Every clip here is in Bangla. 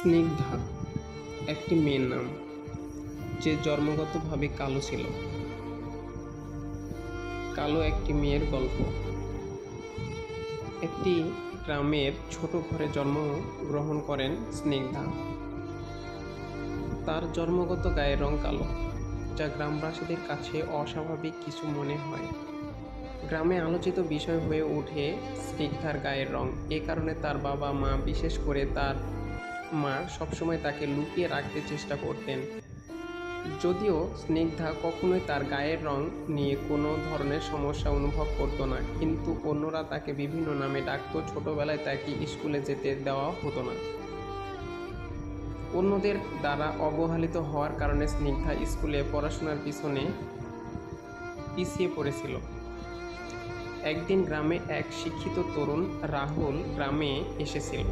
স্নিগ্ধা একটি মেয়ের নাম, যে জন্মগতভাবে কালো ছিল। কালো একটি মেয়ের গল্প। একটি গ্রামের ছোট ঘরে জন্মগ্রহণ করেন স্নিগ্ধা। তার জন্মগত গায়ের রং কালো, যা গ্রামবাসীদের কাছে অস্বাভাবিক কিছু মনে হয়। গ্রামে আলোচিত বিষয় হয়ে ওঠে স্নিগ্ধার গায়ের রং। এ কারণে তার বাবা মা, বিশেষ করে তার মা, সবসময় তাকে লুকিয়ে রাখতে চেষ্টা করতেন। যদিও স্নিগ্ধা কখনোই তার গায়ের রং নিয়ে কোনো ধরনের সমস্যা অনুভব করতো না, কিন্তু অন্যরা তাকে বিভিন্ন নামে ডাকতো। ছোটবেলায় তাকে স্কুলে যেতে দেওয়া হতো না। অন্যদের দ্বারা অবহেলিত হওয়ার কারণে স্নিগ্ধা স্কুলে পড়াশোনার পিছনে পিছিয়ে পড়েছিল। একদিন গ্রামে এক শিক্ষিত তরুণ রাহুল গ্রামে এসেছিল।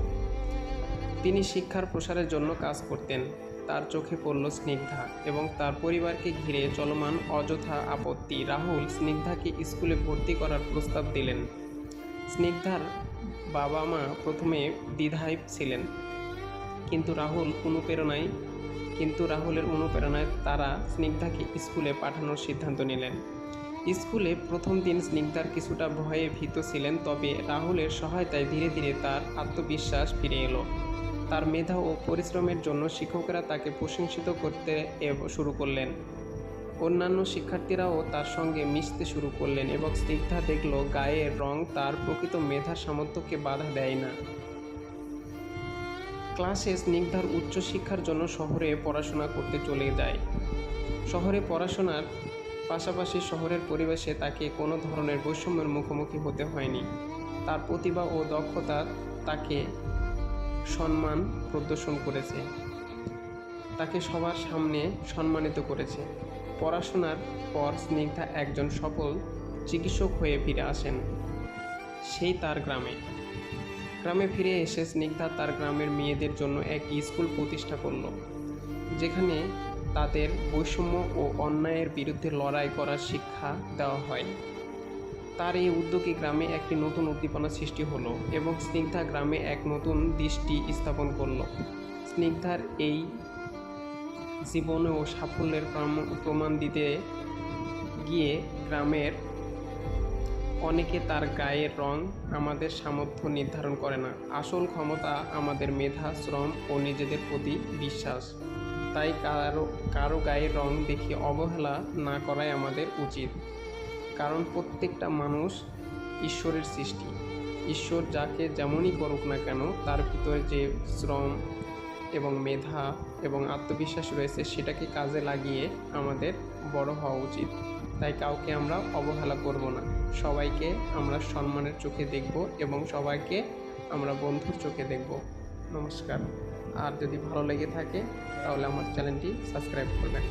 তিনি শিক্ষার প্রসারের জন্য কাজ করতেন। তার চোখে পড়ল স্নিগ্ধা এবং তার পরিবারকে ঘিরে চলমান অযথা আপত্তি। রাহুল স্নিগ্ধাকে স্কুলে ভর্তি করার প্রস্তাব দিলেন। স্নিগ্ধার বাবা মা প্রথমে দ্বিধায় ছিলেন, কিন্তু রাহুলের অনুপ্রেরণায় তারা স্নিগ্ধাকে স্কুলে পাঠানোর সিদ্ধান্ত নিলেন। স্কুলে প্রথম দিন স্নিগ্ধার কিছুটা ভয়ে ভীত ছিলেন, তবে রাহুলের সহায়তায় ধীরে ধীরে তার আত্মবিশ্বাস ফিরে এলো। তার মেধা ও পরিশ্রমের জন্য শিক্ষকেরা তাকে প্রশংসিত করতে শুরু করলেন। অন্যান্য শিক্ষার্থীরাও তার সঙ্গে মিশতে শুরু করলেন এবং স্নিগ্ধা দেখল গায়ের রং তার প্রকৃত মেধার সামর্থ্যকে বাধা দেয় না। ক্লাসে স্নিগ্ধার উচ্চশিক্ষার জন্য শহরে পড়াশোনা করতে চলে যায়। শহরে পড়াশোনার পাশাপাশি শহরের পরিবেশে তাকে কোনো ধরনের বৈষম্যের মুখোমুখি হতে হয়নি। তার প্রতিভা ও দক্ষতা তাকে সম্মান প্রদর্শন করেছে, তাকে সবার সামনে সম্মানিত করেছে। পড়াশোনার পর স্নিগ্ধা একজন সফল চিকিৎসক হয়ে ফিরে আসেন। সেই তার গ্রামে ফিরে এসে স্নিগ্ধা তার গ্রামের মেয়েদের জন্য এক স্কুল প্রতিষ্ঠা করল, যেখানে তাদের বৈষম্য ও অন্যায়ের বিরুদ্ধে লড়াই করার শিক্ষা দেওয়া হয়। তার এই উদ্যোগে গ্রামে একটি নতুন উদ্দীপনা সৃষ্টি হলো এবং স্নিগ্ধা গ্রামে এক নতুন দৃষ্টি স্থাপন করল। স্নিগ্ধার এই জীবনে ও সাফল্যের প্রমাণ দিতে গিয়ে গ্রামের অনেকে তার গায়ের রং আমাদের সামর্থ্য নির্ধারণ করে না, আসল ক্ষমতা আমাদের মেধা, শ্রম ও নিজেদের প্রতি বিশ্বাস। তাই কারো গায়ের রং দেখে অবহেলা না করাই আমাদের উচিত, কারণ প্রত্যেকটা মানুষ ঈশ্বরের সৃষ্টি। ঈশ্বর যাকে যেমনই করুক না কেন, তার ভিতরে যে শ্রম এবং মেধা এবং আত্মবিশ্বাস রয়েছে, সেটাকে কাজে লাগিয়ে আমাদের বড় হওয়া উচিত। তাই কাউকে আমরা অবহেলা করব না, সবাইকে আমরা সম্মানের চোখে দেখব এবং সবাইকে আমরা বন্ধুর চোখে দেখব। নমস্কার। আর যদি ভালো লেগে থাকে তাহলে আমার চ্যানেলটি সাবস্ক্রাইব করবেন।